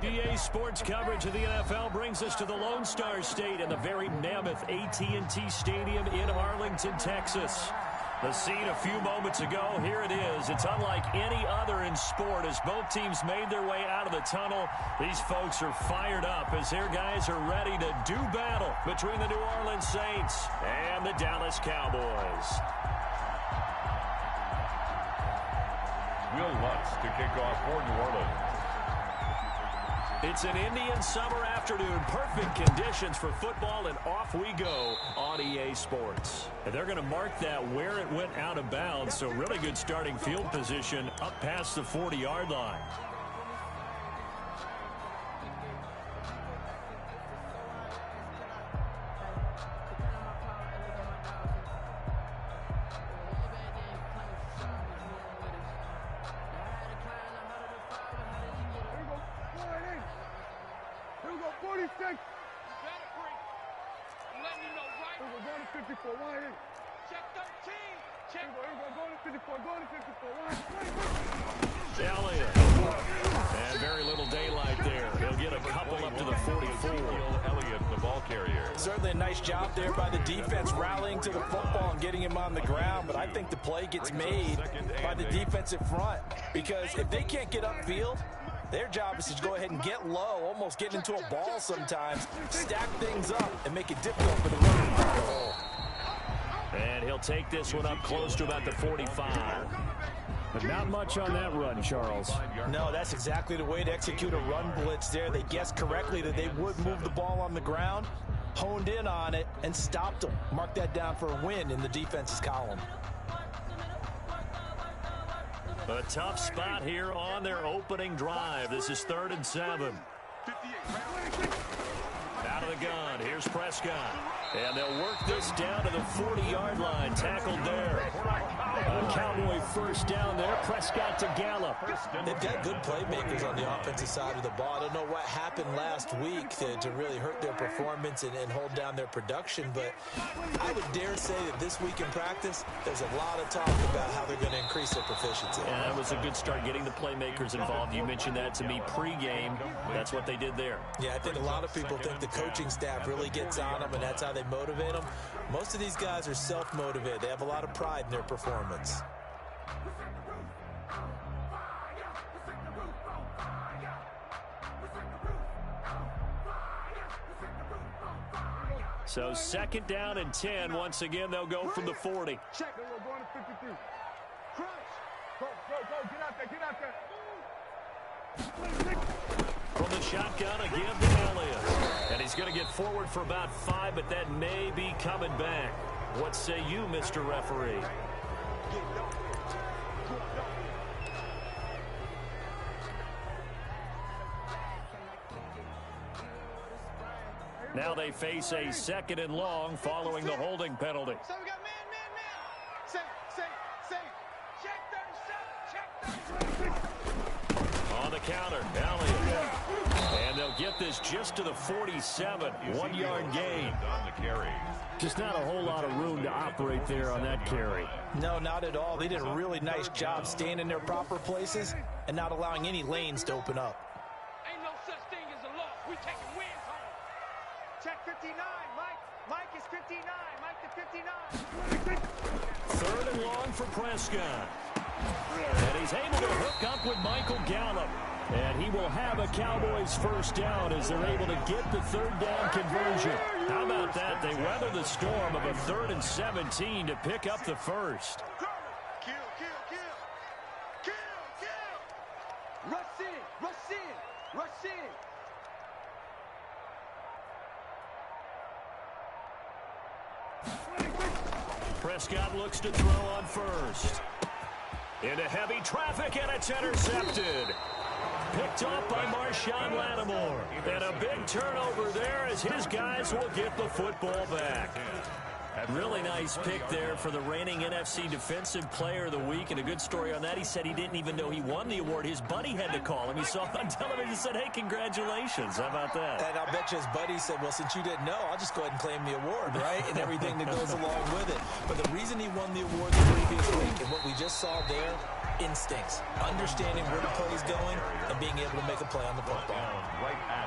EA Sports coverage of the NFL brings us to the Lone Star State in the very mammoth AT&T Stadium in Arlington, Texas. The scene a few moments ago, here it is. It's unlike any other in sport as both teams made their way out of the tunnel. These folks are fired up as their guys are ready to do battle between the New Orleans Saints and the Dallas Cowboys. Will Lutz to kick off for New Orleans. It's an Indian summer afternoon. Perfect conditions for football, and off we go on EA Sports. And they're going to mark that where it went out of bounds, so really good starting field position up past the 40-yard line. And very little daylight there. He'll get a couple up to the 44. Elliott, the ball carrier. Certainly a nice job there by the defense rallying to the football and getting him on the ground, but I think the play gets made by the defensive front because if they can't get upfield, their job is to go ahead and get low, almost get into a ball sometimes, stack things up, and make it difficult for the runner. And he'll take this one up close to about the 45. But not much on that run, Charles. No, that's exactly the way to execute a run blitz there. They guessed correctly that they would move the ball on the ground, honed in on it, and stopped them. Mark that down for a win in the defense's column. A tough spot here on their opening drive. This is 3rd and 7. Out of the gun, here's Prescott. And they'll work this down to the 40-yard line. Tackled there. A Cowboy first down there. Prescott to Gallup. They've got good playmakers on the offensive side of the ball. I don't know what happened last week to really hurt their performance and hold down their production, but I would dare say that this week in practice, there's a lot of talk about how they're going to increase their proficiency. Yeah, that was a good start getting the playmakers involved. You mentioned that to me pregame. That's what they did there. Yeah, I think a lot of people think the coaching staff really gets on them, and that's how they motivate them. Most of these guys are self-motivated. They have a lot of pride in their performance. So 2nd down and 10. Once again, they'll go from the 40. Check. We're going to 53. Crunch. Go. Get out there. From the shotgun again to Elliott. And he's going to get forward for about 5, but that may be coming back. What say you, Mr. Referee? Now they face a 2nd and long following the holding penalty. So we got man. Say. Check 37. On the counter, Elliott. And they'll get this just to the 47. 1-yard gain. On the carry. Just not a whole lot of room to operate there on that carry. No, not at all. They did a really nice job staying in their proper places and not allowing any lanes to open up. Ain't no such thing as a loss. We taking wins home. Check 59. Mike is 59. Mike to 59. 3rd and long for Prescott. And he's able to hook up with Michael Gallup. And he will have a Cowboys first down as they're able to get the 3rd down conversion. How about that? They weather the storm of a 3rd and 17 to pick up the first. Kill. Rush in. Prescott looks to throw on first. Into heavy traffic, and it's intercepted. Picked off by Marshawn Lattimore. And a big turnover there as his guys will get the football back. A really nice pick there for the reigning NFC Defensive Player of the Week. And a good story on that. He said he didn't even know he won the award. His buddy had to call him. He saw it on television and said, hey, congratulations. How about that? And I'll bet you his buddy said, well, since you didn't know, I'll just go ahead and claim the award, right? And everything that goes along with it. But the reason he won the award the previous week and what we just saw there, instincts, understanding where the play is going, and being able to make a play on the football.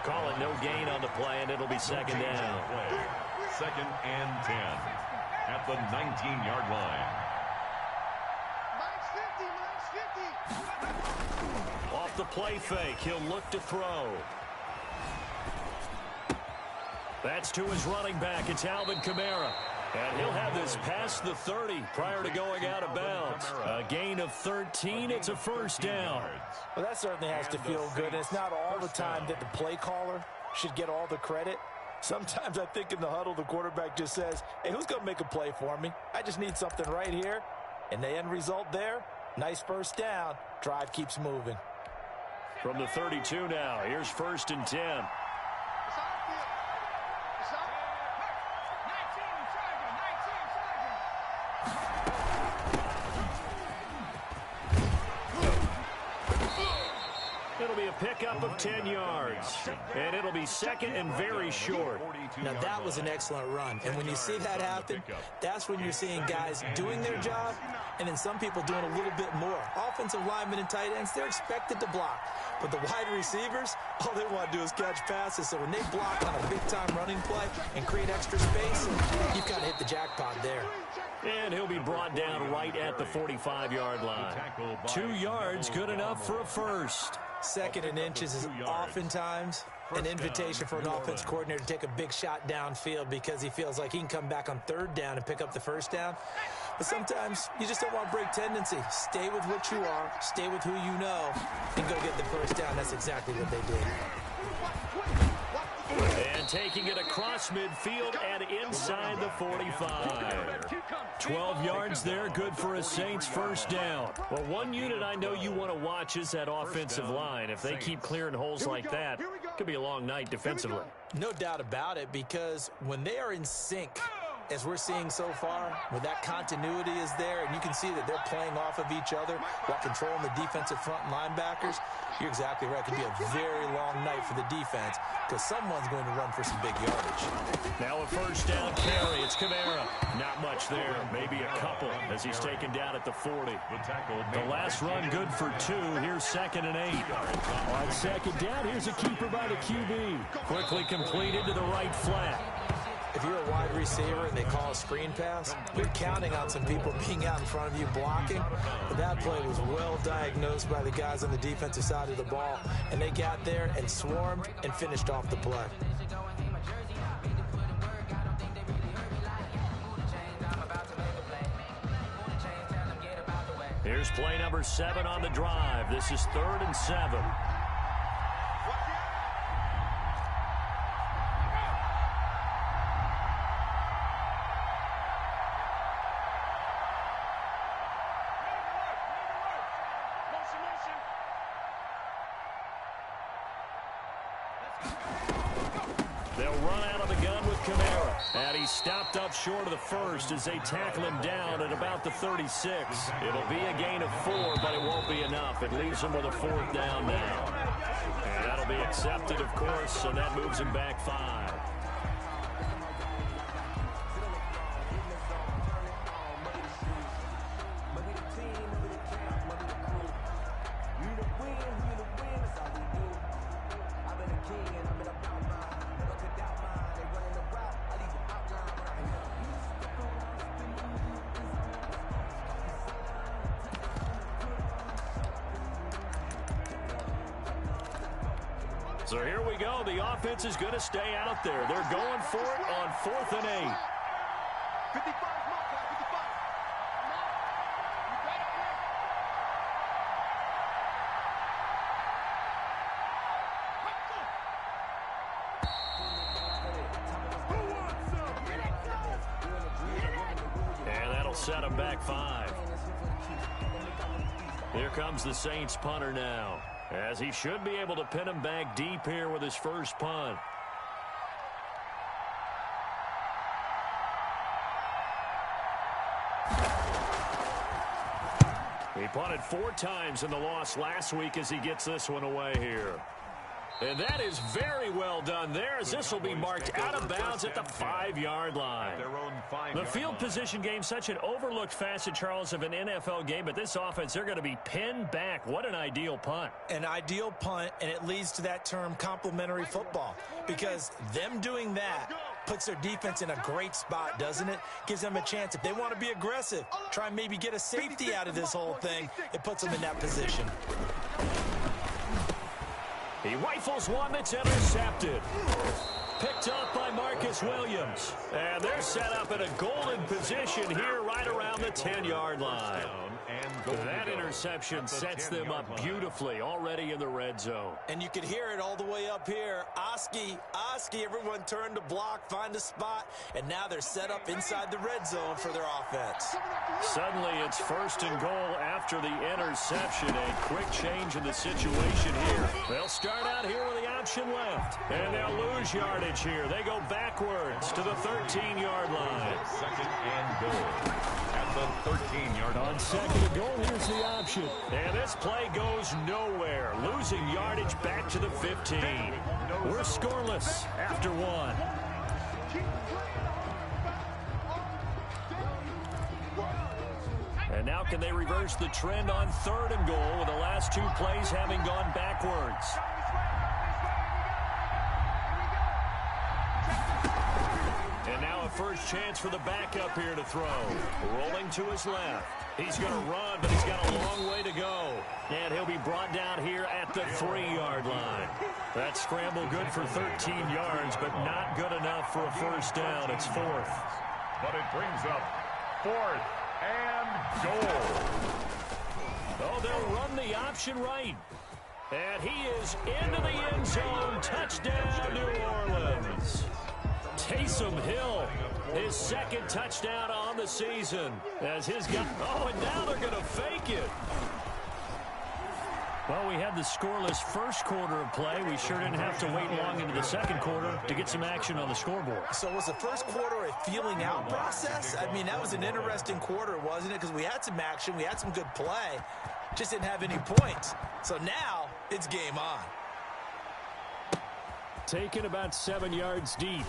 Call it no gain on the play, and it'll be second down. Second and 10 at the 19-yard line. Mike's 50. Off the play fake, he'll look to throw. That's to his running back. It's Alvin Kamara. And he'll have this past the 30 prior to going out of bounds. A gain of 13. It's a first down. Well, that certainly has to feel good. And it's not all the time that the play caller should get all the credit. Sometimes I think in the huddle, the quarterback just says, hey, who's going to make a play for me? I just need something right here. And the end result there, nice first down. Drive keeps moving. From the 32 now, here's first and 10. It'll be a pickup of 10 yards, and it'll be second and very short. Now, that was an excellent run, and when you see that happen, that's when you're seeing guys doing their job, and then some people doing a little bit more. Offensive linemen and tight ends, they're expected to block, but the wide receivers, all they want to do is catch passes, so when they block on a big-time running play and create extra space, you've kind of hit the jackpot there. And he'll be brought down right at the 45-yard line. 2 yards, good enough for a first. Second and inches is oftentimes an invitation for an offense coordinator to take a big shot downfield because he feels like he can come back on third down and pick up the first down. But sometimes you just don't want to break tendency. Stay with what you are, stay with who you know, and go get the first down. That's exactly what they did. And taking it across midfield and inside the 45. 12 yards there, good for a Saints first down. Well, one unit I know you want to watch is that offensive line. If they keep clearing holes like that, it could be a long night defensively. No doubt about it, because when they are in sync, as we're seeing so far, when that continuity is there, and you can see that they're playing off of each other while controlling the defensive front linebackers, you're exactly right. It could be a very long night for the defense because someone's going to run for some big yardage. Now a first down carry. It's Kamara. Not much there. Maybe a couple as he's taken down at the 40. The last run good for 2. Here's second and 8. On second down, here's a keeper by the QB. Quickly completed to the right flat. If you're a wide receiver and they call a screen pass, you're counting on some people being out in front of you blocking. But that play was well diagnosed by the guys on the defensive side of the ball, and they got there and swarmed and finished off the play. Here's play number 7 on the drive. This is 3rd and 7. They'll run out of the gun with Kamara. And he's stopped up short of the first as they tackle him down at about the 36. It'll be a gain of 4, but it won't be enough. It leaves him with a 4th down now. And that'll be accepted, of course, and that moves him back 5. So here we go. The offense is going to stay out there. They're going for it on 4th and 8. 55, 55. And that'll set him back 5. Here comes the Saints punter now, as he should be able to pin him back deep here with his first punt. He punted 4 times in the loss last week as he gets this one away here. And that is very well done there, as this will be marked out of bounds at the 5-yard line. The field position game, such an overlooked facet, Charles, of an NFL game, but this offense, they're going to be pinned back. What an ideal punt. An ideal punt, and it leads to that term complementary football, because them doing that puts their defense in a great spot, doesn't it? Gives them a chance. If they want to be aggressive, try and maybe get a safety out of this whole thing, it puts them in that position. He rifles one that's intercepted. Picked up by Marcus Williams. And they're set up in a golden position here right around the 10-yard line. That interception sets them up beautifully already in the red zone. And you could hear it all the way up here. Oski, everyone turned to block, find a spot, and now they're set up inside the red zone for their offense. Suddenly it's 1st and goal after the interception. A quick change in the situation here. They'll start out here with the option left, and they'll lose yardage here. They go backwards to the 13-yard line. 2nd and goal at the 13-yard line. On 2nd and goal, here's the option. And this play goes nowhere. Losing yardage back to the 15. We're scoreless after 1. And now can they reverse the trend on 3rd and goal with the last 2 plays having gone backwards? And now a first chance for the backup here to throw. Rolling to his left. He's going to run, but he's got a long way to go. And he'll be brought down here at the 3-yard line. That scramble good for 13 yards, but not good enough for a first down. It's 4th. But it brings up 4th and goal. Oh, they'll run the option right. And he is into the end zone. Touchdown, New Orleans. Taysom Hill, his 2nd touchdown on the season. As his guy, and now they're going to fake it. Well, we had the scoreless first quarter of play. We sure didn't have to wait long into the 2nd quarter to get some action on the scoreboard. So was the first quarter a feeling out process? I mean, that was an interesting quarter, wasn't it? Because we had some action, we had some good play, just didn't have any points. So now it's game on. Taken about 7 yards deep.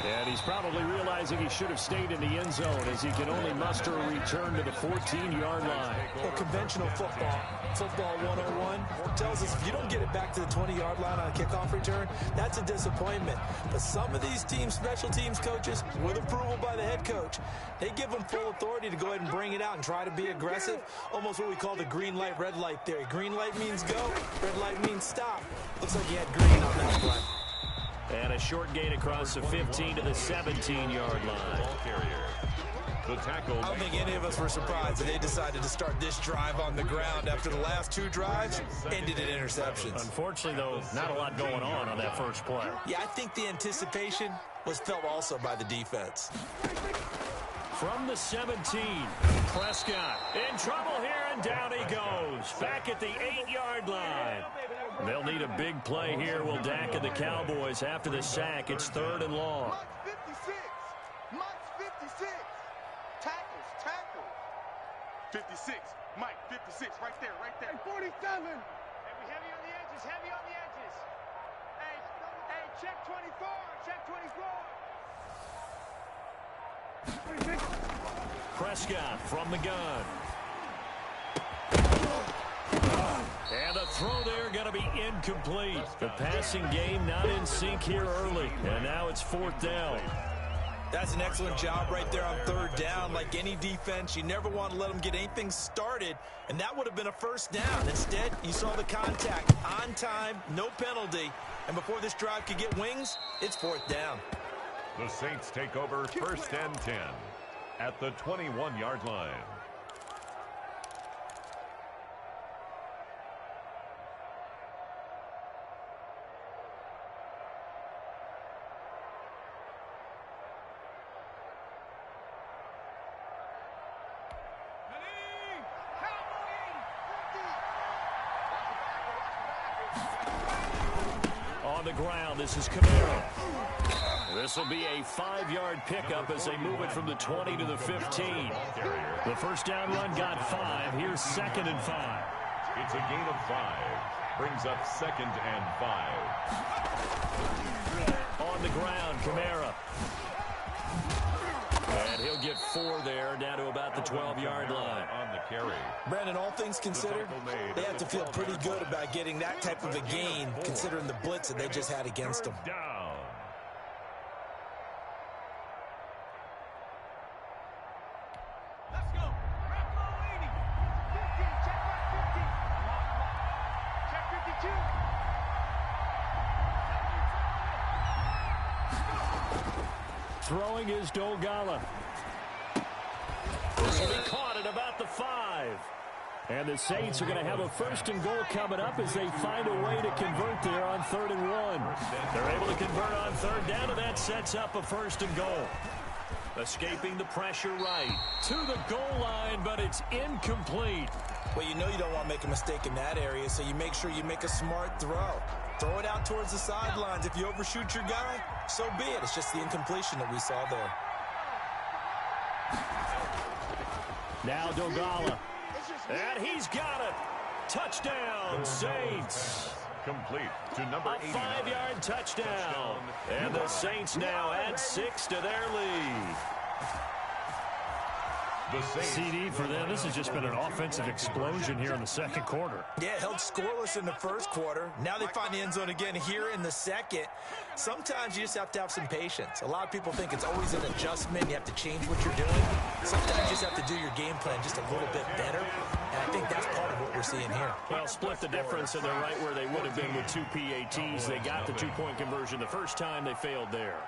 And he's probably realizing he should have stayed in the end zone, as he can only muster a return to the 14-yard line. Well, conventional football 101, tells us if you don't get it back to the 20-yard line on a kickoff return, that's a disappointment. But some of these teams, special teams coaches, with approval by the head coach, they give them full authority to go ahead and bring it out and try to be aggressive. Almost what we call the green light, red light theory. Green light means go, red light means stop. Looks like he had green on that play. And a short gain across the 15 to the 17-yard line. The tackle. I don't think any of us were surprised that they decided to start this drive on the ground after the last 2 drives ended in interceptions. Unfortunately, though, not a lot going on that first play. Yeah, I think the anticipation was felt also by the defense. From the 17, Prescott in trouble here, and down he goes. Back at the 8-yard line. They'll need a big play here, will Dak and the Cowboys. After the sack, it's 3rd and long. Mike's 56. Tackles. 56. Mike, 56. Right there. 47. Hey, we heavy on the edges. Hey, check 24. Check 24. Prescott from the gun. And the throw there going to be incomplete. The passing game not in sync here early. And now it's 4th down. That's an excellent job right there on 3rd down. Like any defense, you never want to let them get anything started. And that would have been a first down. Instead, you saw the contact on time, no penalty. And before this drive could get wings, it's 4th down. The Saints take over 1st and 10 at the 21-yard line. On the ground, this is Camaro. This will be a 5-yard pickup as they move it from the 20 to the 15. The first down run got 5. Here's 2nd and 5. It's a gain of 5. Brings up 2nd and 5. On the ground, Kamara. And he'll get 4 there, down to about the 12-yard line. On the carry. Brandon, all things considered, they have to feel pretty good about getting that type of a gain, considering the blitz that they just had against them. Down. Let's go. Rack 80. 50. Check back 50. Check 52. Throwing is Dogala. This will be caught at about the 5. And the Saints are going to have a 1st and goal coming up as they find a way to convert there on 3rd and 1. They're able to convert on 3rd down, and that sets up a 1st and goal. Escaping the pressure right to the goal line, but it's incomplete. Well, you know you don't want to make a mistake in that area, so you make sure you make a smart throw. Throw it out towards the sidelines. If you overshoot your guy, so be it. It's just the incompletion that we saw there. Now Dogala. And he's got it. Touchdown, Saints. Complete to number 89. A 5-yard touchdown. And the Saints now add 6 to their lead. CD for them. This has just been an offensive explosion here in the 2nd quarter. Yeah, held scoreless in the 1st quarter. Now they find the end zone again here in the 2nd. Sometimes you just have to have some patience. A lot of people think it's always an adjustment. You have to change what you're doing. Sometimes you just have to do your game plan just a little bit better. And I think that's part of what we're seeing here. Well, split the difference, and they're right where they would have been with 2 PATs. They got the 2-point conversion the first time. They failed there.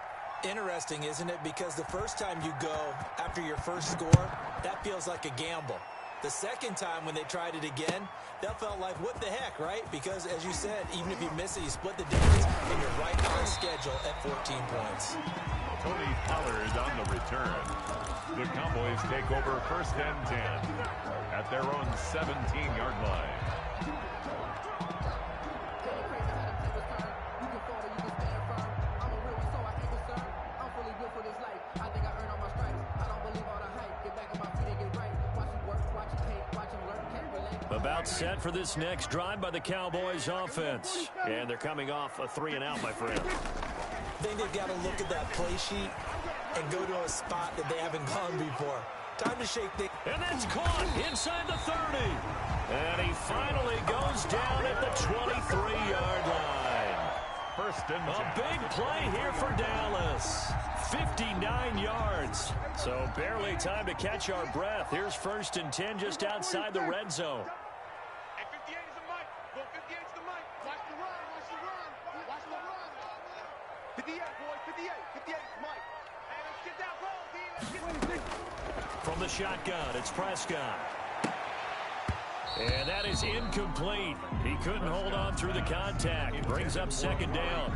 Interesting, isn't it? Because the first time you go after your first score, that feels like a gamble. The second time when they tried it again, that felt like, what the heck, right? Because, as you said, even if you miss it, you split the difference, and you're right on schedule at 14 points. Tony Pollard on the return. The Cowboys take over 1st and 10 at their own 17-yard line. About set for this next drive by the Cowboys offense. And they're coming off a 3-and-out, my friend. I think they've got to look at that play sheet and go to a spot that they haven't gone before. Time to shake things. And that's caught inside the 30. And he finally goes down at the 23-yard line. 1st and 10. A big play here for Dallas. 59 yards. So barely time to catch our breath. Here's 1st and 10 just outside the red zone. Hey, 58 is the mic. Go 58 is the mic. Watch the run. Watch the run. Watch the run. 58, boys. 58. 58 is the mic. Hey, let's get that ball, D. Let's get From the shotgun, it's Prescott. And that is incomplete. He couldn't hold on through the contact. Brings up 2nd down.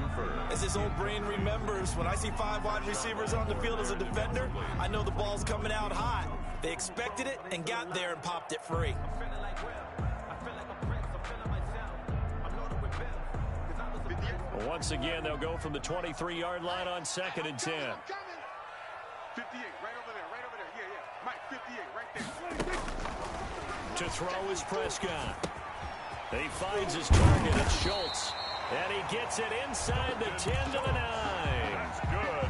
As his old brain remembers, when I see 5 wide receivers on the field as a defender, I know the ball's coming out hot. They expected it and got there and popped it free. Once again, they'll go from the 23-yard line on 2nd and 10. 58, right over there. Right over there. Yeah. Mike, 58, right there. To throw is Prescott. He finds his target, it's Schultz. And he gets it inside the 10 to the 9. That's good.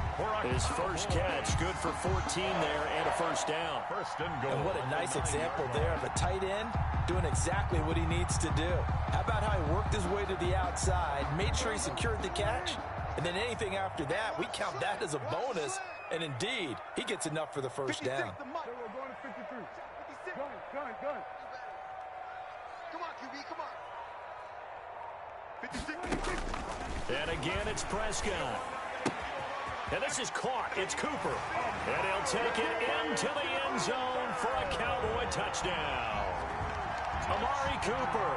His first catch, good for 14 there and a 1st down. 1st and goal. And what a nice example there of a tight end doing exactly what he needs to do. How about how he worked his way to the outside, made sure he secured the catch, and then anything after that, we count that as a bonus. And indeed, he gets enough for the 1st down. Gun. Come on, QB, come on. 56. And again, it's Prescott. And this is caught. It's Cooper. And he'll take it into the end zone for a Cowboy touchdown. Amari Cooper,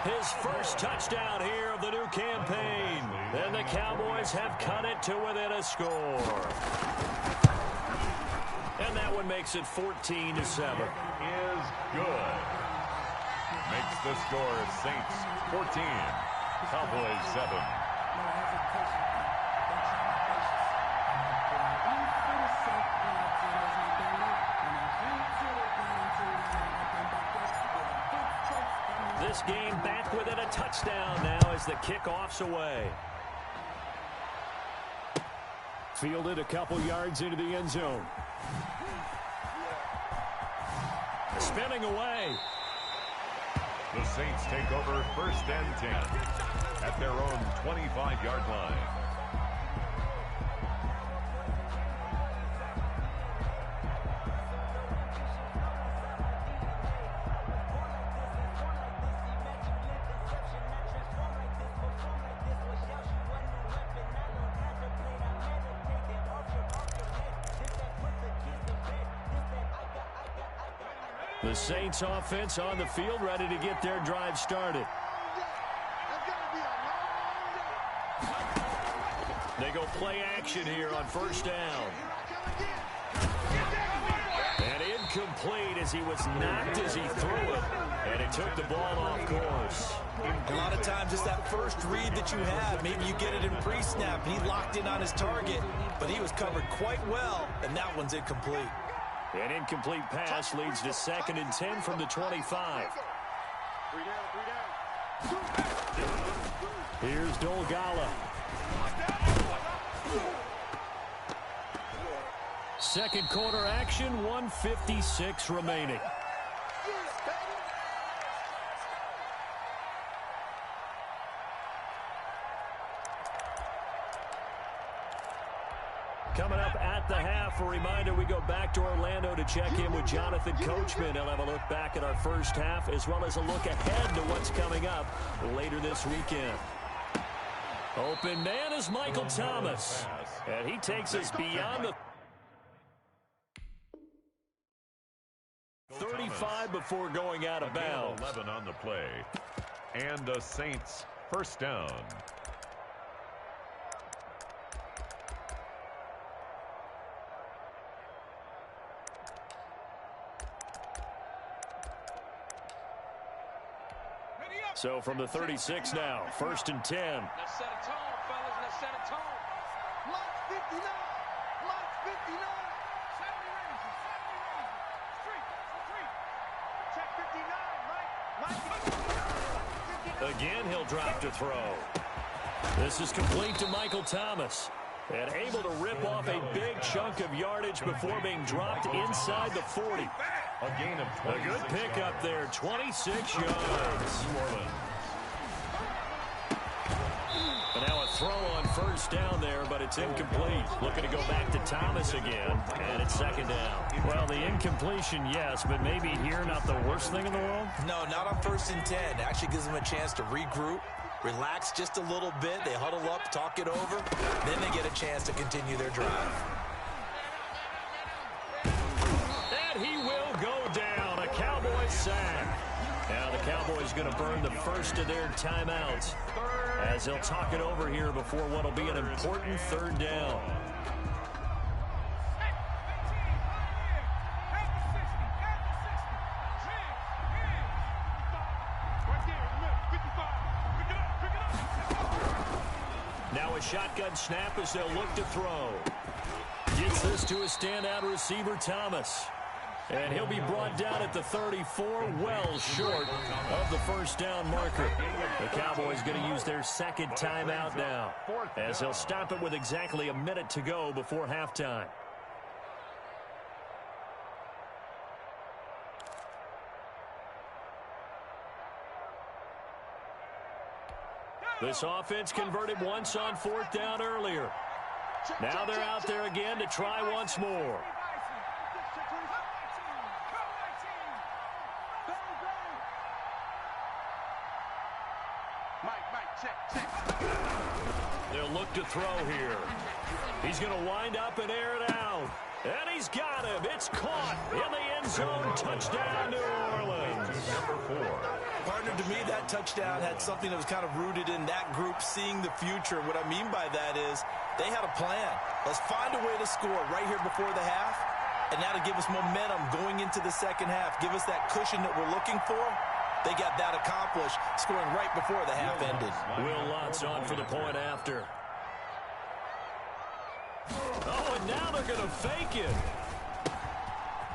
his first touchdown here of the new campaign. And the Cowboys have cut it to within a score. And that one makes it 14-7. Is good. Makes the score Saints 14, Cowboys 7. this game back within a touchdown now as the kickoff's away. Fielded a couple yards into the end zone. Spinning away. The Saints take over 1st and 10 at their own 25-yard line. The Saints offense on the field, ready to get their drive started. They go play action here on 1st down. And incomplete as he was knocked as he threw it. And it took the ball off course. A lot of times it's that first read that you have. Maybe you get it in pre-snap, and he locked in on his target. But he was covered quite well, and that one's incomplete. An incomplete pass leads to 2nd and 10 from the 25. Here's Dolgala. Second quarter action, 1:56 remaining. Coming up at the half, a reminder we go back to Orlando to check in with Jonathan Coachman. He'll have a look back at our first half as well as a look ahead to what's coming up later this weekend. Open man is Michael Thomas. And he takes us beyond the 35 before going out of bounds. 11 on the play. And the Saints 1st down. So from the 36 now, 1st and 10. Let's set a tone, fellas. Let's set a tone. Mike 59. Mike 59. 70 ranges. 70 ranges. Street. Check 59, Mike. Mike. Again, he'll drop to throw. This is complete to Michael Thomas. And able to rip off a big chunk of yardage before being dropped inside the 40. A gain of 26. A good pickup there, 26 yards. And now a throw on 1st down there, but it's incomplete. Looking to go back to Thomas again, and it's 2nd down. Well, the incompletion, yes, but maybe here not the worst thing in the world? No, not on 1st and 10. It actually gives them a chance to regroup, relax just a little bit. They huddle up, talk it over. Then they get a chance to continue their drive. And he will go down. A Cowboys sack. Now the Cowboys going to burn the first of their timeouts as they'll talk it over here before what will be an important 3rd down. Now a shotgun snap as they'll look to throw. Gets this to a standout receiver, Thomas. And he'll be brought down at the 34, well short of the 1st down marker. The Cowboys going to use their 2nd timeout now, as they'll stop it with exactly a minute to go before halftime. This offense converted once on 4th down earlier. Now they're out there again to try once more. They'll look to throw here. He's going to wind up and air it out. And he's got him. It's caught in the end zone. Touchdown, New Orleans. Number 4. Partner, to me, that touchdown had something that was kind of rooted in that group seeing the future. What I mean by that is they had a plan. Let's find a way to score right here before the half, and that'll give us momentum going into the 2nd half. Give us that cushion that we're looking for. They got that accomplished, scoring right before the half ended. Will Lutz on for the point after. Oh, and now they're going to fake it.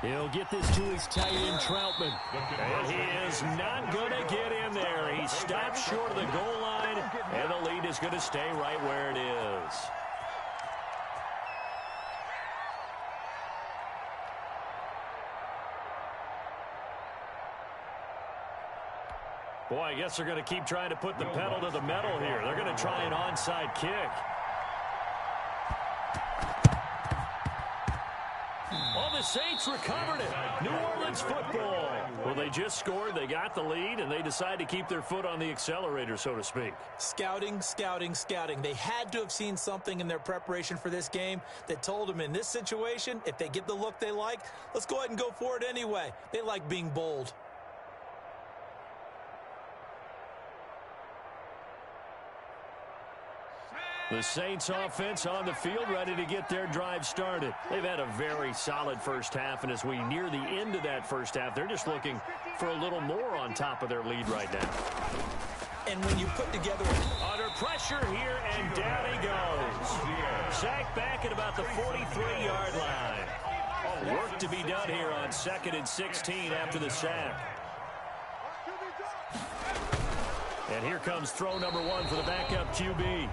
He'll get this to his tight end, Troutman. And he is not going to get in there. He stopped short of the goal line, and the lead is going to stay right where it is. Boy, I guess they're going to keep trying to put the pedal to the metal here. They're going to try an onside kick. Oh, the Saints recovered it. New Orleans football. Well, they just scored. They got the lead, and they decide to keep their foot on the accelerator, so to speak. Scouting, scouting, scouting. They had to have seen something in their preparation for this game that told them in this situation, if they get the look they like, let's go ahead and go for it anyway. They like being bold. The Saints offense on the field, ready to get their drive started. They've had a very solid first half, and as we near the end of that first half, they're just looking for a little more on top of their lead right now. And when you put together... Under pressure here, and down he goes. Sacked back at about the 43-yard line. Work to be done here on 2nd and 16 after the sack. And here comes throw number 1 for the backup QB.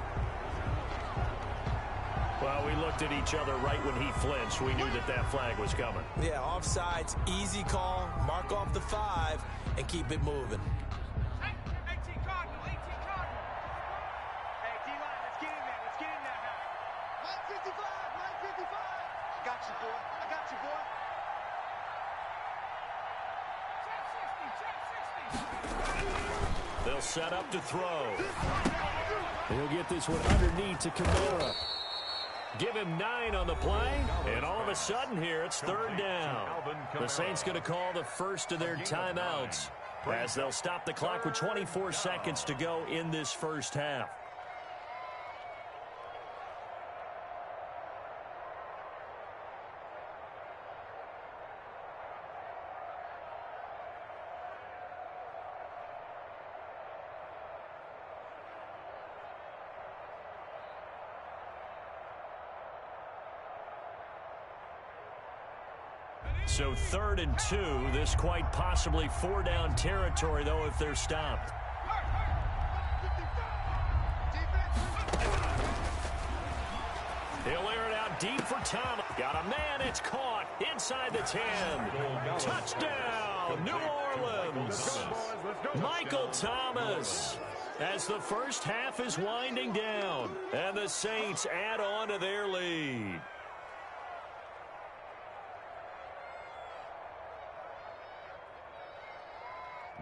Well, we looked at each other right when he flinched. We knew that that flag was coming. Yeah, offsides, easy call, mark off the 5, and keep it moving. 18 Cardinal, 18 Cardinal. Hey, D-line, let's get in there. Let's get in there now. Mike 55, Mike 55. I got you, boy. I got you, boy. Check 60, check 60. They'll set up to throw. He'll get this one underneath to Kamara. Give him 9 on the play, and all of a sudden here, it's 3rd down. The Saints going to call the first of their timeouts as they'll stop the clock with 24 seconds to go in this first half. So 3rd and 2. This quite possibly 4-down territory, though, if they're stopped. He'll air it out deep for Thomas. Got a man. It's caught inside the 10. Touchdown, New Orleans. Michael Thomas. As the first half is winding down, and the Saints add on to their lead.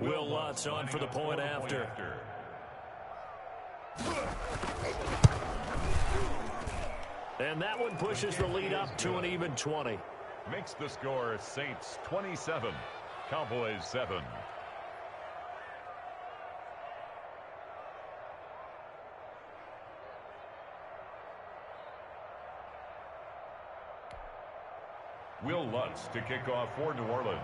Will Lutz on for the point after. And that one pushes the lead up to an even 20. Makes the score Saints 27, Cowboys 7. Will Lutz to kick off for New Orleans.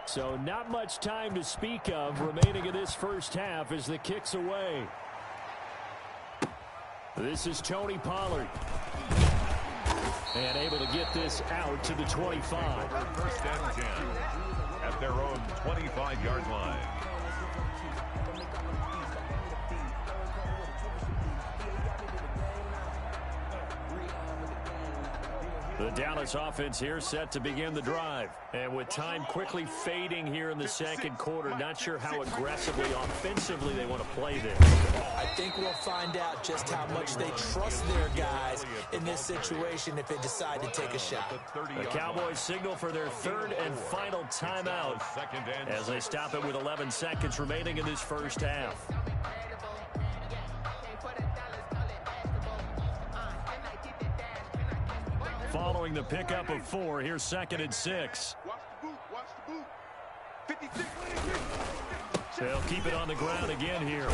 So not much time to speak of remaining in this first half as the kick's away. This is Tony Pollard. And able to get this out to the 25. First and 10 at their own 25-yard line. The Dallas offense here set to begin the drive. And with time quickly fading here in the second quarter, not sure how aggressively, offensively they want to play this. I think we'll find out just how much they trust their guys in this situation if they decide to take a shot. The Cowboys signal for their 3rd and final timeout as they stop it with 11 seconds remaining in this first half. Following the pickup of 4, here's 2nd and 6. Watch the boot, watch the boot. 56. They'll keep it on the ground again here.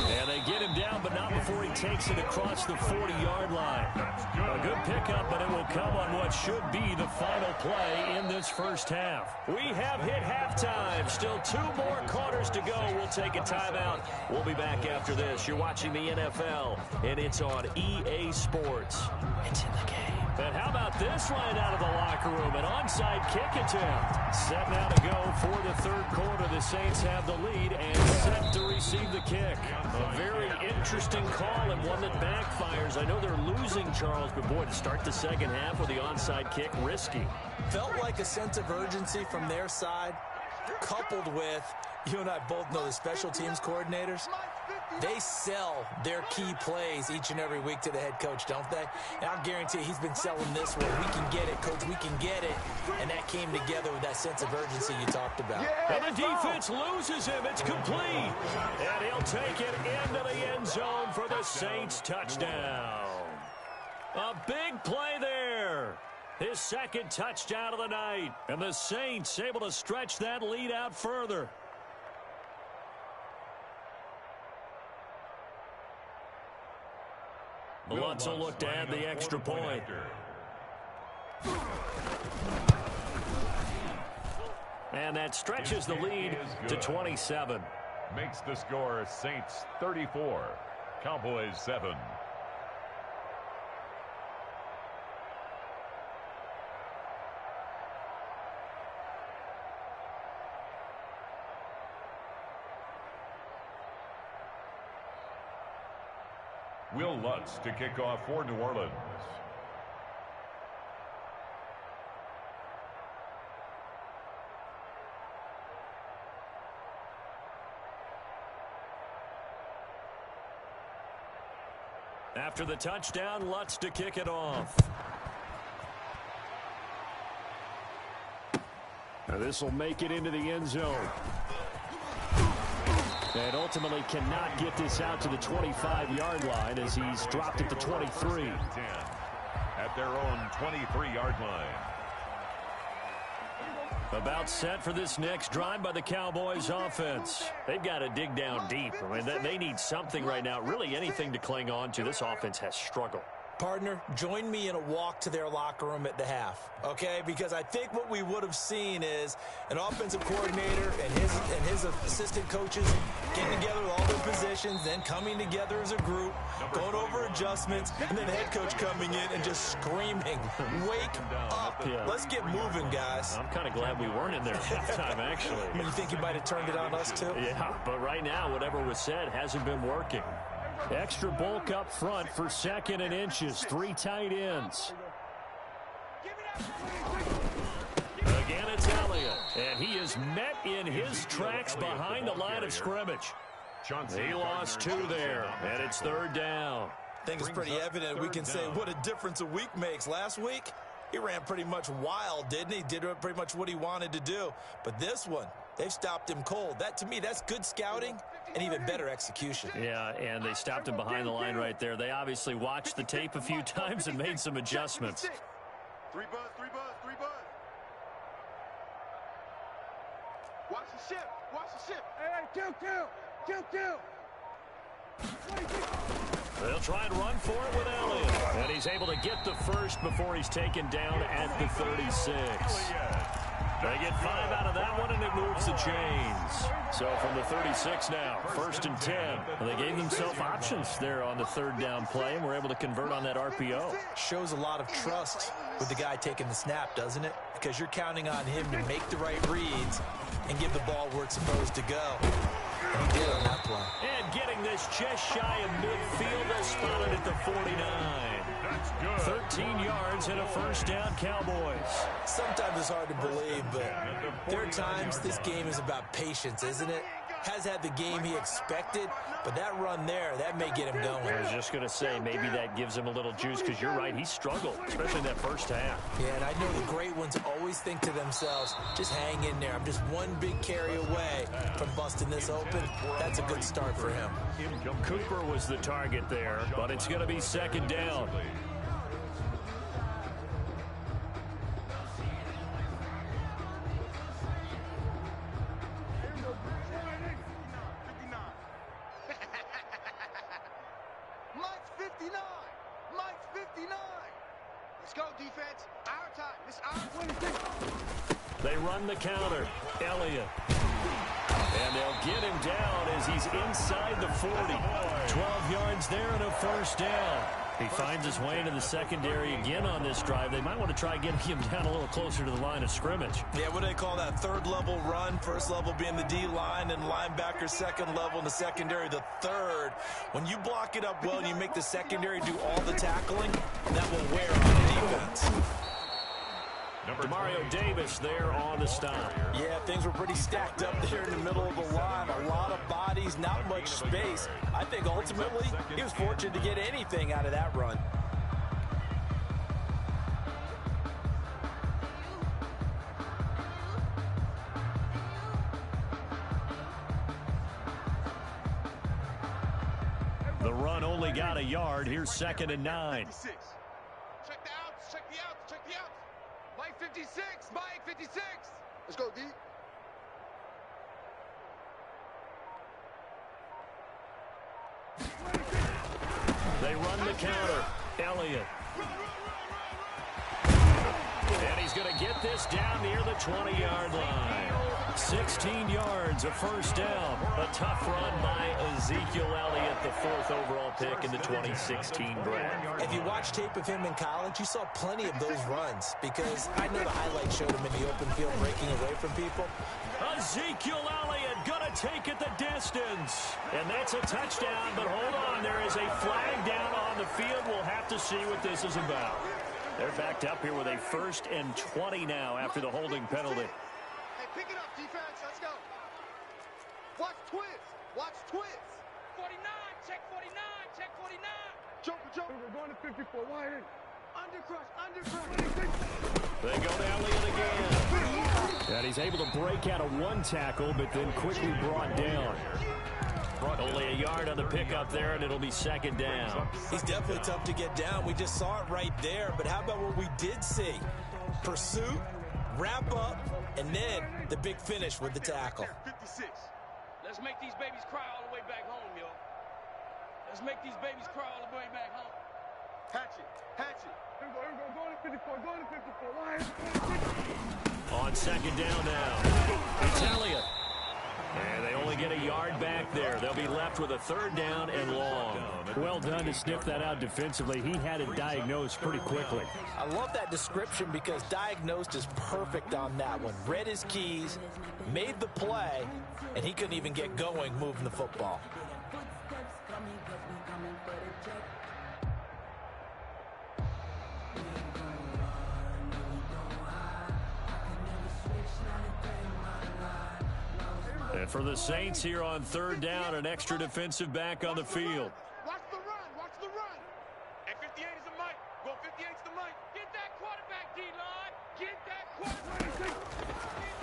And they get him down, but not before he takes it across the 40-yard line. A good pickup, but it will come on what should be the final play in this first half. We have hit halftime. Still 2 more quarters to go. We'll take a timeout. We'll be back after this. You're watching the NFL, and it's on EA Sports. It's in the game. And how about this line out of the locker room? An onside kick attempt. Set now to go for the third quarter. The Saints have the lead and set to receive the kick. A very interesting call and one that backfires. I know they're losing, Charles, but boy, to start the second half with the onside kick, risky. Felt like a sense of urgency from their side, coupled with, you and I both know the special teams coordinators. They sell their key plays each and every week to the head coach, don't they? And I'll guarantee he's been selling this one. We can get it, coach. We can get it. And that came together with that sense of urgency you talked about. And the defense loses him. It's complete. And he'll take it into the end zone for the Saints touchdown. A big play there. His second touchdown of the night. And the Saints able to stretch that lead out further. Lutz will look to add the extra point. And that stretches the lead to 27. Makes the score Saints 34, Cowboys 7. Will Lutz to kick off for New Orleans. After the touchdown, Lutz to kick it off. Now this will make it into the end zone. And ultimately cannot get this out to the 25-yard line as he's dropped at the 23. At their own 23-yard line. About set for this next drive by the Cowboys offense. They've got to dig down deep. I mean, they need something right now, really anything to cling on to. This offense has struggled. Partner, join me in a walk to their locker room at the half, okay? Because I think what we would have seen is an offensive coordinator and his assistant coaches getting together with all their positions, then coming together as a group, going over adjustments, and then the head coach coming in and just screaming, "Wake up! Yeah. Let's get moving, guys." I'm kind of glad we weren't in there at halftime, actually. I mean, you think he might have turned it on us, too? Yeah, but right now, whatever was said hasn't been working. Extra bulk up front for 2nd and inches. 3 tight ends. Again, it's Elliott. And he is met in his tracks behind the line of scrimmage. He lost 2 there, and it's 3rd down. I think it's pretty evident. We can say what a difference a week makes. Last week, he ran pretty much wild, didn't he? Did pretty much what he wanted to do. But this one, they've stopped him cold. That, to me, that's good scouting and even better execution. Yeah, and they stopped him behind the line right there. They obviously watched the tape a few times and made some adjustments. 3 buzz, 3 buzz, 3 buzz. Watch the ship, watch the ship. Kill. They'll try and run for it with Elliott. And he's able to get the first before he's taken down at the 36. They get 5 out of that one, and it moves the chains. So from the 36 now, 1st and 10. Well, they gave themselves options there on the 3rd down play, and were able to convert on that RPO. Shows a lot of trust with the guy taking the snap, doesn't it? Because you're counting on him to make the right reads and give the ball where it's supposed to go. And he did on that play. And getting this just shy of midfield, they spotted at the 49. 13 yards and a 1st down, Cowboys. Sometimes it's hard to believe, but there are times this game is about patience, isn't it? Has had the game he expected, but that run there, that may get him going. I was just going to say, maybe that gives him a little juice, because you're right, he struggled, especially in that first half. Yeah, and I know the great ones always think to themselves, just hang in there. I'm just one big carry away from busting this open. That's a good start for him. Cooper was the target there, but it's going to be 2nd down. defense. Our time. It's our They run the counter. Elliott. And they'll get him down as he's inside the 40. 12 yards there and a first down. He finds his way into the secondary again on this drive. They might want to try getting him down a little closer to the line of scrimmage. Yeah, what do they call that? Third level run. First level being the D-line and linebacker. Second level in the secondary, the third. When you block it up well and you make the secondary do all the tackling, that will wear on the defense. Demario Davis there on the stop. Yeah, things were pretty stacked up there in the middle of the line. A lot of bodies, not much space. I think ultimately he was fortunate to get anything out of that run. The run only got a yard. Here's 2nd and 9. 56. Check the outs. Check the outs. Check the outs. Mike 56. Mike 56. Let's go, D. They run the counter. Elliott. And he's going to get this down near the 20-yard line. 16 yards, a first down. A tough run by Ezekiel Elliott, the 4th overall pick in the 2016 draft. If you watch tape of him in college, you saw plenty of those runs because I know the highlights showed him in the open field breaking away from people. Ezekiel Elliott going to take it the distance. And that's a touchdown, but hold on. There is a flag down on the field. We'll have to see what this is about. They're backed up here with a 1st and 20 now after the holding penalty. Hey, pick it up, defense. Let's go. Watch twist. Watch twist. 49. Check 49. Check 49. Joker. We're going to 54. Wide in. Undercrush. They go to Elliott again. And he's able to break out of one tackle, but then quickly brought down. Only a yard on the pickup there, and it'll be 2nd down. He's definitely tough to get down. We just saw it right there. But how about what we did see? Pursuit, wrap up, and then the big finish with the tackle. 56. Let's make these babies cry all the way back home, yo. Let's make these babies cry all the way back home. Hatchet. Here we go. Going to 54. Going to 54. Wide. On 2nd down now. It's Elliott. And they only get a yard back there. They'll be left with a 3rd down and long. Well done to sniff that out defensively. He had it diagnosed pretty quickly. I love that description because diagnosed is perfect on that one. Read his keys, made the play, and he couldn't even get going moving the football. And for the Saints here on 3rd down, an extra defensive back on the field. Watch the run. Watch the run. And 58 is the mic. Go 58 is the mic. Get that quarterback, D-line. Get that quarterback.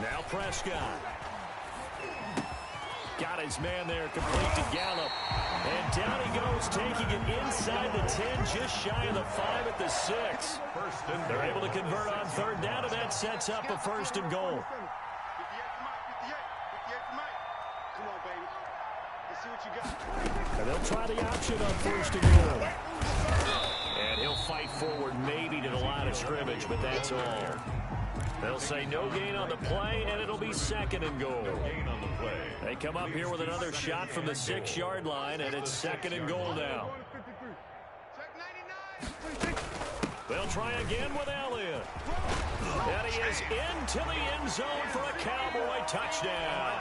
Now Prescott. Got his man there, complete to Gallup. And down he goes, taking it inside the 10, just shy of the 5 at the 6. They're able to convert on 3rd down, and that sets up a 1st and goal. 58 the mic. Come on, baby. Let's see what you got. And they'll try the option on 1st and goal. And he'll fight forward maybe to the line of scrimmage, but that's all. They'll say no gain on the play, and it'll be 2nd and goal. They come up here with another shot from the 6-yard line, and it's 2nd and goal now. They'll try again with Elliott. And he is into the end zone for a Cowboy touchdown.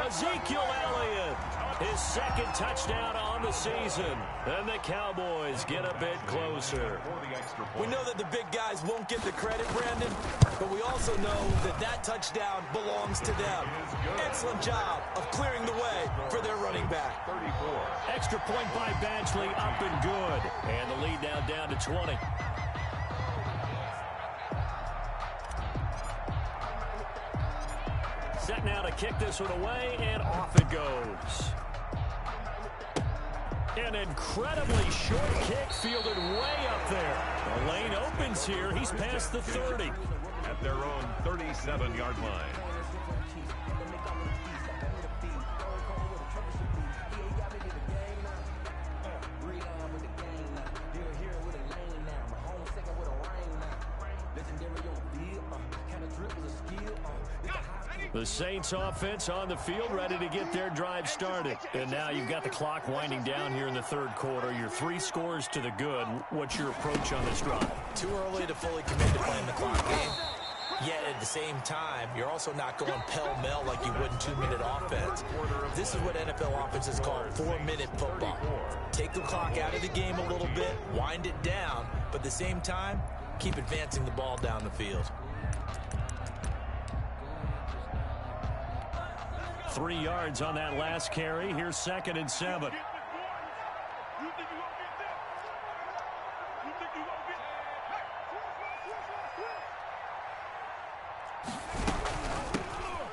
Ezekiel Elliott, his 2nd touchdown on the season. And the Cowboys get a bit closer. We know that the big guys won't get the credit, Brandon, but we also know that that touchdown belongs to them. Excellent job of clearing the way for their running back. 34. Extra point by Badgley, up and good. And the lead now down to 20. Set now to kick this one away, and off it goes. An incredibly short kick fielded way up there. The lane opens here. He's past the 30. At their own 37-yard line. The Saints offense on the field, ready to get their drive started. And now you've got the clock winding down here in the third quarter. You're 3 scores to the good. What's your approach on this drive? Too early to fully commit to playing the clock game. Yet at the same time, you're also not going pell-mell like you would in 2-minute offense. This is what NFL offenses call 4-minute football. Take the clock out of the game a little bit, wind it down, but at the same time, keep advancing the ball down the field. 3 yards on that last carry. Here's 2nd and 7.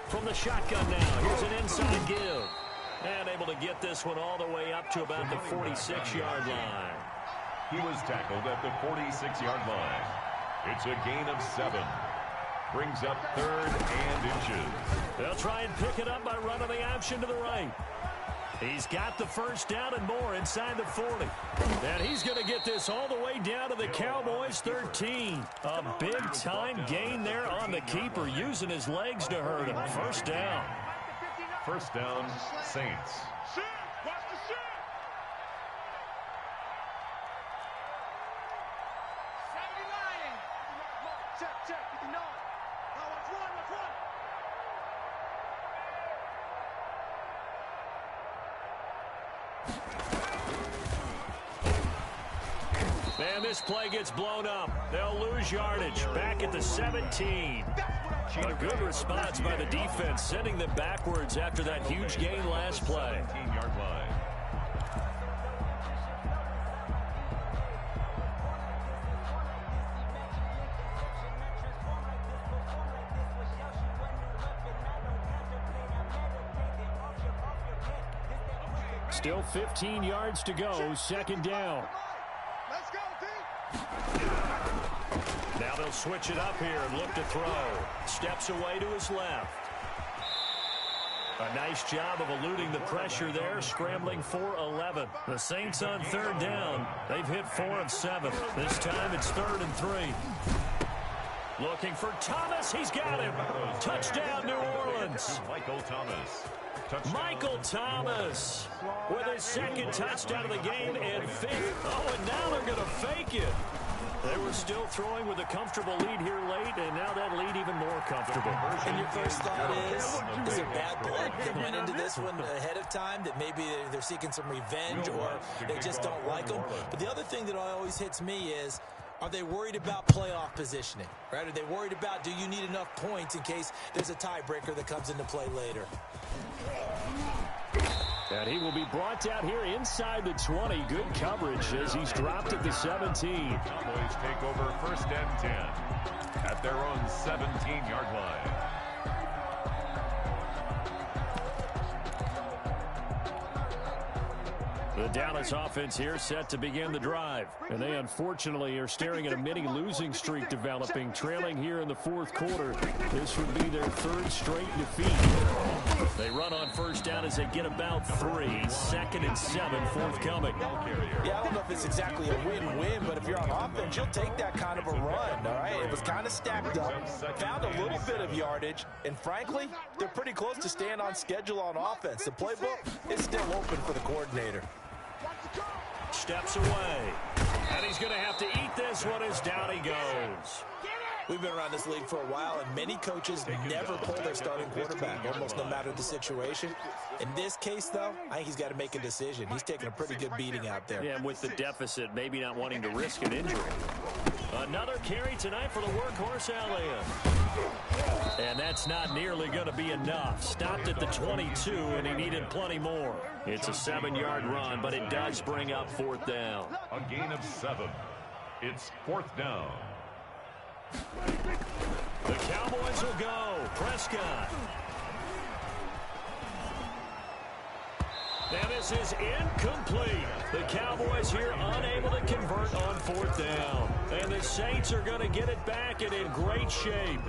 From the shotgun now, here's an inside give. And able to get this one all the way up to about the 46-yard line. He was tackled at the 46-yard line. It's a gain of 7. Brings up 3rd and inches. They'll try and pick it up by running the option to the right. He's got the first down and more inside the 40. And he's going to get this all the way down to the Cowboys' 13. A big-time gain there on the keeper, using his legs to hurt him. First down. First down, Saints. Watch the shit. Check, 59. Now let's run. Man, this play gets blown up. They'll lose yardage. Back at the 17. A good response by the defense, sending them backwards after that huge gain last play. 17-yard line. Still 15 yards to go. 2nd down. Let's go, D. Now they'll switch it up here and look to throw. Steps away to his left. A nice job of eluding the pressure there, scrambling for 11. The Saints on 3rd down. They've hit 4 of 7. This time it's 3rd and 3. Looking for Thomas. He's got him. Touchdown, New Orleans. Michael Thomas. Michael Thomas with his 2nd touchdown of the game and 5th. Oh, and now they're going to fake it. They were still throwing with a comfortable lead here late, and now that lead even more comfortable. And your first thought is it bad blood that went into this one ahead of time, that maybe they're seeking some revenge or they just don't like them? But the other thing that always hits me is, are they worried about playoff positioning? Right? Are they worried about, do you need enough points in case there's a tiebreaker that comes into play later? And he will be brought down here inside the 20. Good coverage as he's dropped at the 17. Cowboys take over 1st and 10 at their own 17-yard line. The Dallas offense here set to begin the drive. And they unfortunately are staring at a mini losing streak developing, trailing here in the 4th quarter. This would be their 3rd straight defeat. They run on 1st down as they get about 3. 2nd and 7 forthcoming. Yeah, I don't know if it's exactly a win-win, but if you're on offense, you'll take that kind of a run, all right? It was kind of stacked up, found a little bit of yardage, and frankly, they're pretty close to staying on schedule on offense. The playbook is still open for the coordinator. Steps away. And he's going to have to eat this one as down he goes. We've been around this league for a while, and many coaches never pull their starting quarterback, almost no matter the situation. In this case, though, I think he's got to make a decision. He's taking a pretty good beating out there. Yeah, and with the deficit, maybe not wanting to risk an injury. Another carry tonight for the workhorse, Elliott. And that's not nearly going to be enough. Stopped at the 22, and he needed plenty more. It's a 7-yard run, but it does bring up 4th down. A gain of 7. It's 4th down. The Cowboys will go. Prescott. And this is incomplete. The Cowboys here unable to convert on 4th down. And the Saints are going to get it back and in great shape.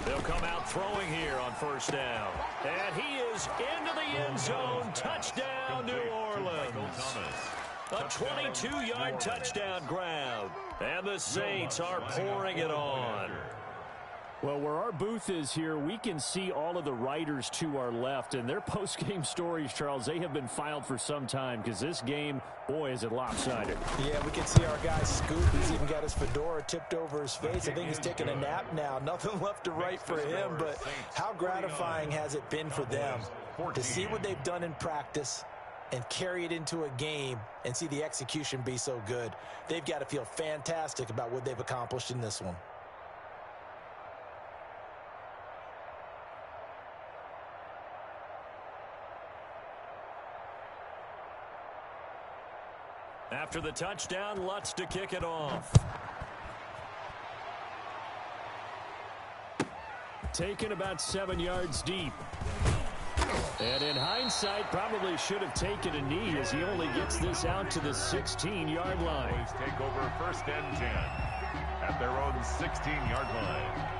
They'll come out throwing here on first down. And he is into the end zone. Touchdown, New Orleans. A 22-yard touchdown grab. And the Saints are pouring it on. Well, where our booth is here, we can see all of the writers to our left. And their post-game stories, Charles, they have been filed for some time because this game, boy, is it lopsided. Yeah, we can see our guy Scoop. He's even got his fedora tipped over his face. I think he's taking a nap now. Nothing left to write for him, but how gratifying has it been for them to see what they've done in practice and carry it into a game and see the execution be so good. They've got to feel fantastic about what they've accomplished in this one. After the touchdown, Lutz to kick it off. Taken about 7 yards deep. And in hindsight, probably should have taken a knee as he only gets this out to the 16-yard line. Cowboys take over first and 10 at their own 16-yard line.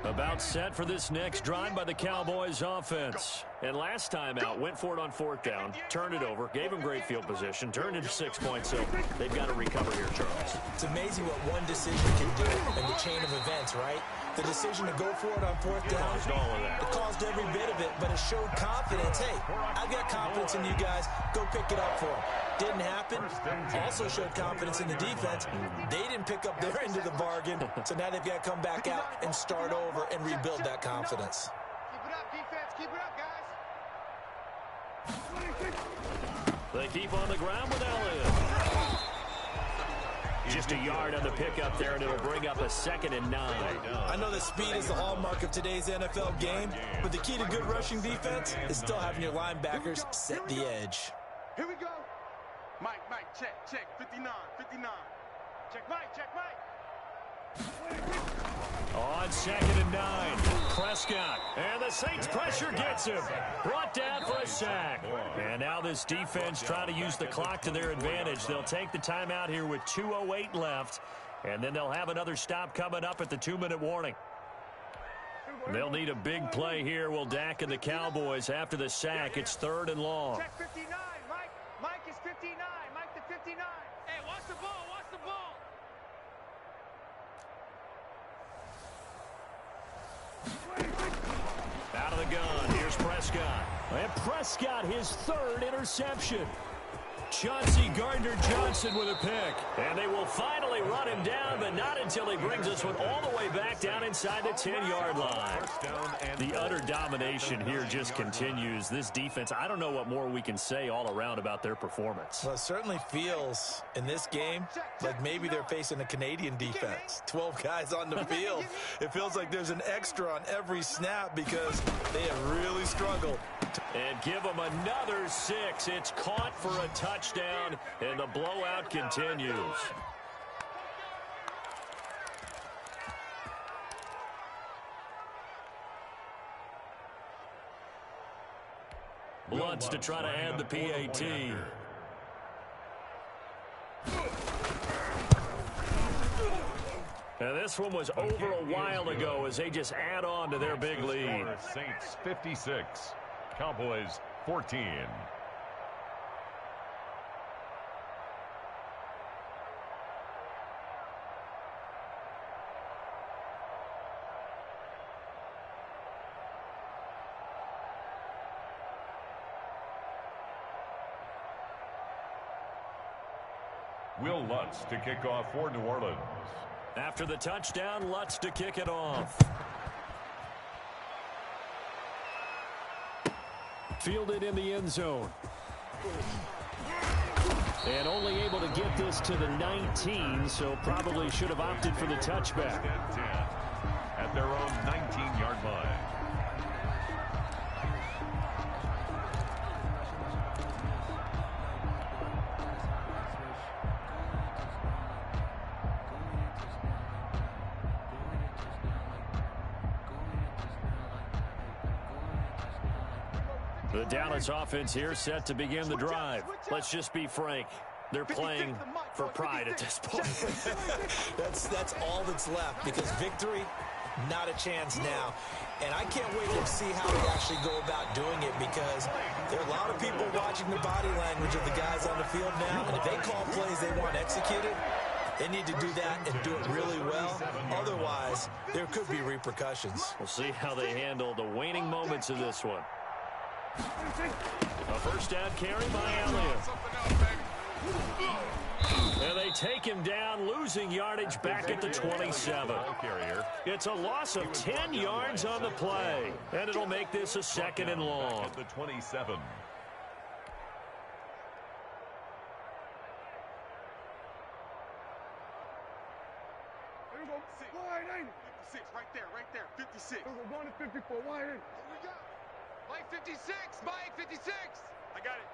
About set for this next drive by the Cowboys offense. And last time out, went for it on fourth down, turned it over, gave him great field position, turned into 6 points, so they've got to recover here, Charles. It's amazing what one decision can do in the chain of events, right? The decision to go for it on fourth down, Caused all of that. it caused every bit of it, but it showed confidence. Hey, I've got confidence in you guys. Go pick it up for them. Didn't happen. Also showed confidence in the defense. They didn't pick up their end of the bargain, so now they've got to come back out and start over and rebuild that confidence. Keep it up, defense. Keep it up, guys. They keep on the ground with Elliott. Just a yard on the pickup there, and it'll bring up a 2nd and 9. I know that speed is the hallmark of today's NFL game, but the key to good rushing defense is still having your linebackers set the edge. Here we go. Mike, check, 59. Check Mike. On 2nd and 9, Prescott. And the Saints pressure gets him. Brought down for a sack. And now this defense trying to use the clock to their advantage. They'll take the timeout here with 2:08 left. And then they'll have another stop coming up at the 2-minute warning. They'll need a big play here. Will Dak and the Cowboys after the sack. It's 3rd and long. Check 59, Mike. Mike is 59. Mike the 59. Hey, watch the ball. Out of the gun, here's Prescott. And Prescott, his 3rd interception. Chauncey Gardner-Johnson with a pick. And they will finally run him down, but not until he brings this one all the way back down inside the 10-yard line. The utter domination here just continues. This defense, I don't know what more we can say all around about their performance. Well, it certainly feels in this game like maybe they're facing a Canadian defense. 12 guys on the field. It feels like there's an extra on every snap because they have really struggled. And give them another 6. It's caught for a touchdown, and the blowout continues. Lutz to try to add the PAT. And this one was over a while ago as they just add on to their big lead. Saints 56, Cowboys 14. Will Lutz to kick off for New Orleans. After the touchdown, Lutz to kick it off. Fielded in the end zone. And only able to get this to the 19, so probably should have opted for the touchback. At their own 19-yard line. The Dallas offense here set to begin the drive. Let's just be frank. They're playing for pride at this point. That's all that's left, because victory, not a chance now. And I can't wait to see how they actually go about doing it, because there are a lot of people watching the body language of the guys on the field now. And if they call plays they want executed, they need to do that and do it really well. Otherwise, there could be repercussions. We'll see how they handle the waning moments of this one. A first down carry by Elliott. And they take him down, losing yardage back at the 27. It's a loss of 10 yards on the play, and it'll make this a 2nd and long. At the 27. Here we go. Wide ain't it? 56, right there. 56. Here we go, going to 54. Wide ain't it? Here we go. Mike 56. Mike 56. I got it.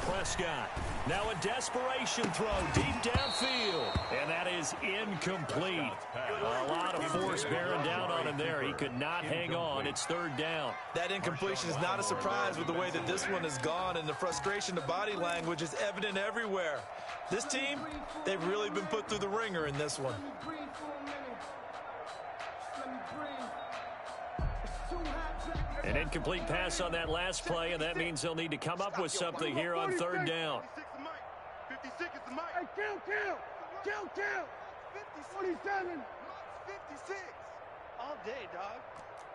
Prescott, now a desperation throw deep downfield, and that is incomplete. A lot of force bearing down on him there. He could not hang on. It's 3rd down. That incompletion is not a surprise with the way that this one has gone, and the frustration of body language is evident everywhere. This team, they've really been put through the ringer in this one. An incomplete pass on that last play, and that means they'll need to come up with something here on 3rd down. 56 is the mic. Hey, count. 47. 56. All day, dog.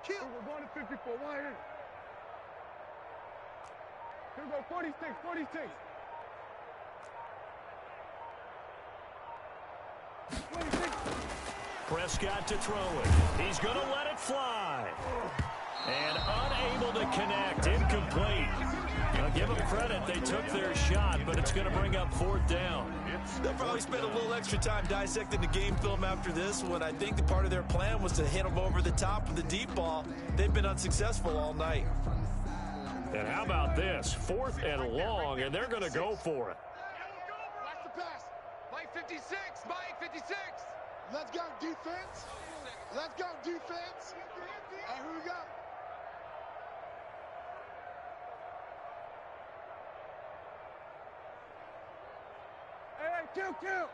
Kill. We're going to 54. Why here? Here we go, 46. 26. Prescott to throw it. He's going to let it fly. And unable to connect, incomplete. I'll give them credit, they took their shot, but it's going to bring up 4th down. They'll probably spend a little extra time dissecting the game film after this one. I think the part of their plan was to hit them over the top with the deep ball. They've been unsuccessful all night. And how about this? 4th and long, and they're going to go for it. Watch the pass. Mike 56. Mike 56. Let's go, defense. Let's go, defense. And who we got? Kill.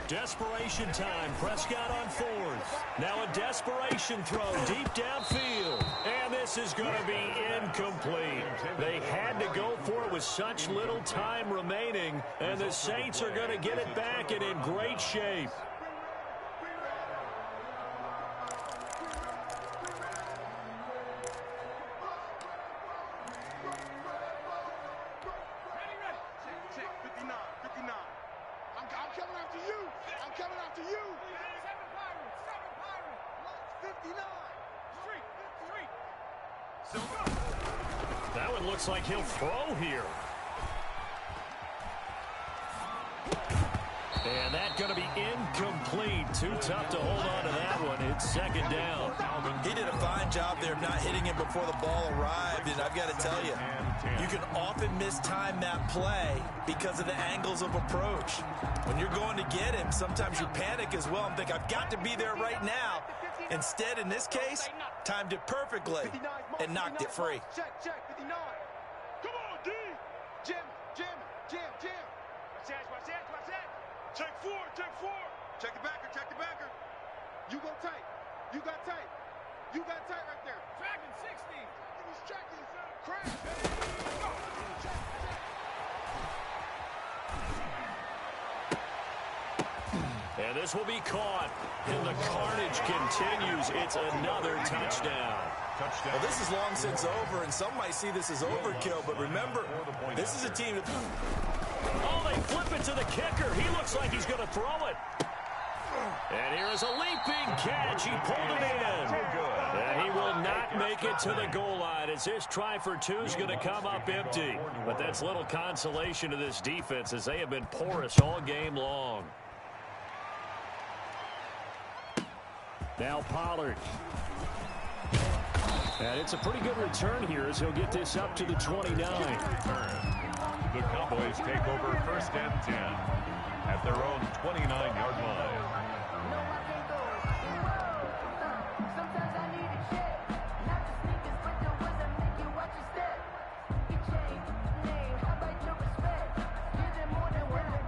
Desperation time. Prescott on 4th. Now a desperation throw deep downfield. And this is going to be incomplete. They had to go for it with such little time remaining. And the Saints are going to get it back and in great shape. That one looks like he'll throw here. And that's going to be incomplete. Too tough to hold on to that one. It's 2nd down. He did a fine job there of not hitting it before the ball arrived. And I've got to tell you, you can often mistime that play because of the angles of approach. When you're going to get him, sometimes you panic as well and think, I've got to be there right now. Instead, in this case, timed it perfectly and knocked it free. Check, 59. Come on, D. Jam. Watch that. Check 4. Check the backer. You go tight. You got tight right there. Tracking 60. He's tracking. Crash. And this will be caught. And the carnage continues. It's another touchdown. Well, this is long since over, and some might see this as overkill, but remember, this is a team that... Oh, they flip it to the kicker. He looks like he's going to throw it. And here is a leaping catch. He pulled it in. And he will not make it to the goal line as this try for 2 is going to come up empty. But that's little consolation to this defense as they have been porous all game long. Now Pollard. And it's a pretty good return here as he'll get this up to the 29. The Cowboys take over 1st and 10 at their own 29-yard line.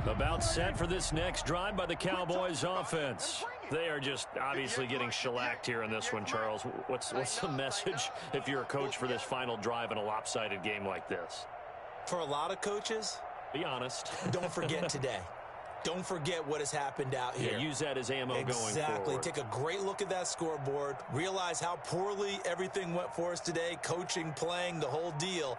About set for this next drive by the Cowboys offense. They are just obviously getting shellacked here in this one, Charles. What's the message if you're a coach for this final drive in a lopsided game like this? For a lot of coaches, be honest. Don't forget today. Don't forget what has happened out here. Yeah, use that as ammo going forward. Exactly. Take a great look at that scoreboard. Realize how poorly everything went for us today. Coaching, playing, the whole deal.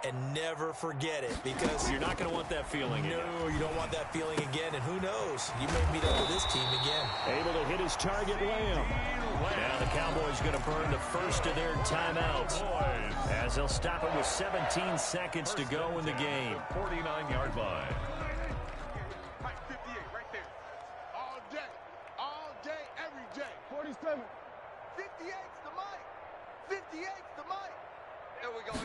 And never forget it, because you're not going to want that feeling again. No, you don't want that feeling again. And who knows? You may meet up with this team again. Able to hit his target, Lamb. Now the Cowboys going to burn the first of their timeouts as they'll stop it with 17 seconds to go in the game. 49-yard line. Mike, 58, right there. All day, every day. 47. 58's the mic. 58's the mic. There we go.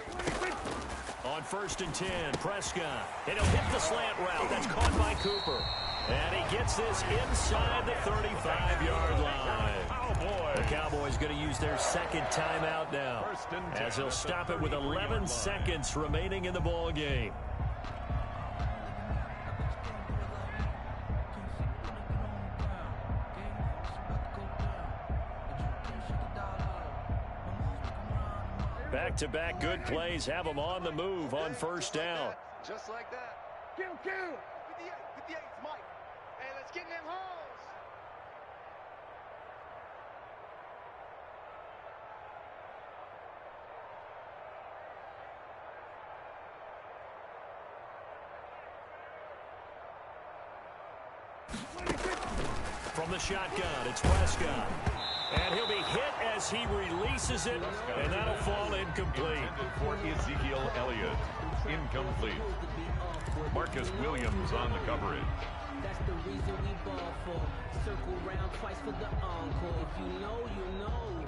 On 1st and 10, Prescott. And he'll hit the slant route. That's caught by Cooper. And he gets this inside the 35-yard line. The Cowboys going to use their second timeout now, as they'll stop it with 11 seconds remaining in the ball game. Back-to-back good plays have them on the move on first down. Just like that. Kill. 58's Mike. Hey, let's get in them holes. From the shotgun, it's Prescott. And he'll be hit as he releases it, and that'll fall incomplete. For Ezekiel Elliott, incomplete. Marcus Williams on the coverage. That's the reason we ball for. Circle round twice for the encore. If you know, you know.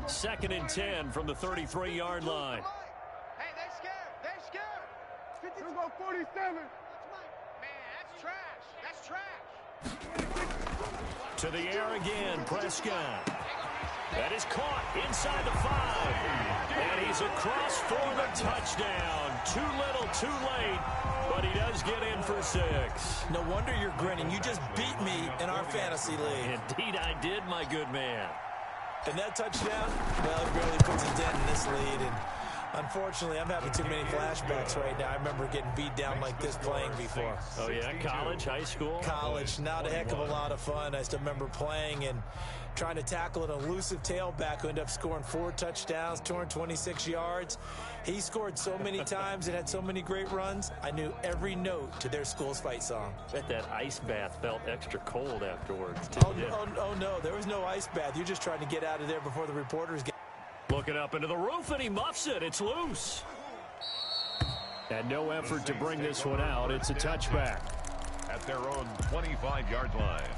Second and 10 from the 33-yard line. Hey, they're scared. 50 go 47. Man, that's trash. To the air again, Prescott. That is caught inside the 5. And he's across for the touchdown. Too little, too late. But he does get in for 6. No wonder you're grinning. You just beat me in our fantasy league. Indeed I did, my good man. And that touchdown, well, it barely puts a dent in this lead. And unfortunately, I'm having too many flashbacks right now. I remember getting beat down like this playing before. Oh, yeah? College, high school? College. Not a heck of a lot of fun. I still remember playing and trying to tackle an elusive tailback who ended up scoring 4 touchdowns, 226 yards. He scored so many times and had so many great runs, I knew every note to their school's fight song. Bet that ice bath felt extra cold afterwards. Oh, no, there was no ice bath. You're just trying to get out of there before the reporters get... Looking up into the roof, and he muffs it. It's loose. And no effort to bring this one out. It's a touchback. At their own 25-yard line.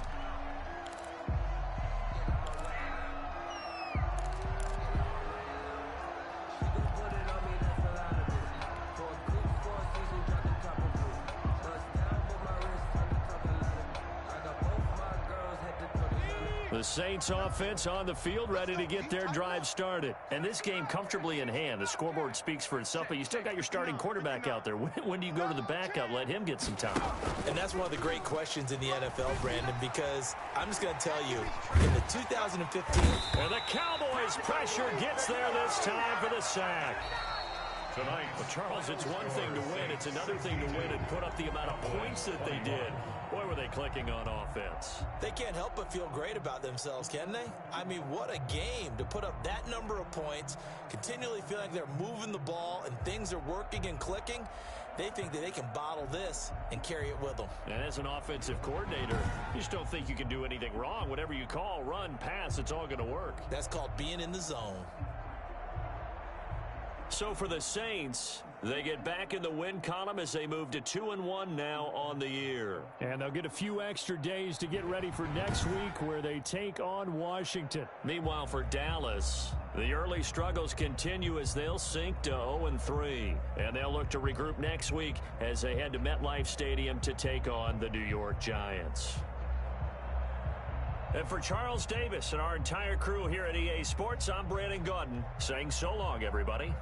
The Saints offense on the field, ready to get their drive started. And this game comfortably in hand. The scoreboard speaks for itself, but you still got your starting quarterback out there. When do you go to the backup? Let him get some time. And that's one of the great questions in the NFL, Brandon, because I'm just going to tell you, in the 2015... And the Cowboys pressure gets there this time for the sack. Tonight, well, Charles, it's one thing to win. It's another thing to win and put up the amount of points that they did. Boy, were they clicking on offense. They can't help but feel great about themselves, can they? I mean, what a game to put up that number of points, continually feeling like they're moving the ball and things are working and clicking. They think that they can bottle this and carry it with them. And as an offensive coordinator, you just don't think you can do anything wrong. Whatever you call, run, pass, it's all going to work. That's called being in the zone. So for the Saints, they get back in the win column as they move to 2-1 now on the year. And they'll get a few extra days to get ready for next week where they take on Washington. Meanwhile, for Dallas, the early struggles continue as they'll sink to 0-3. And they'll look to regroup next week as they head to MetLife Stadium to take on the New York Giants. And for Charles Davis and our entire crew here at EA Sports, I'm Brandon Gaudin saying so long, everybody.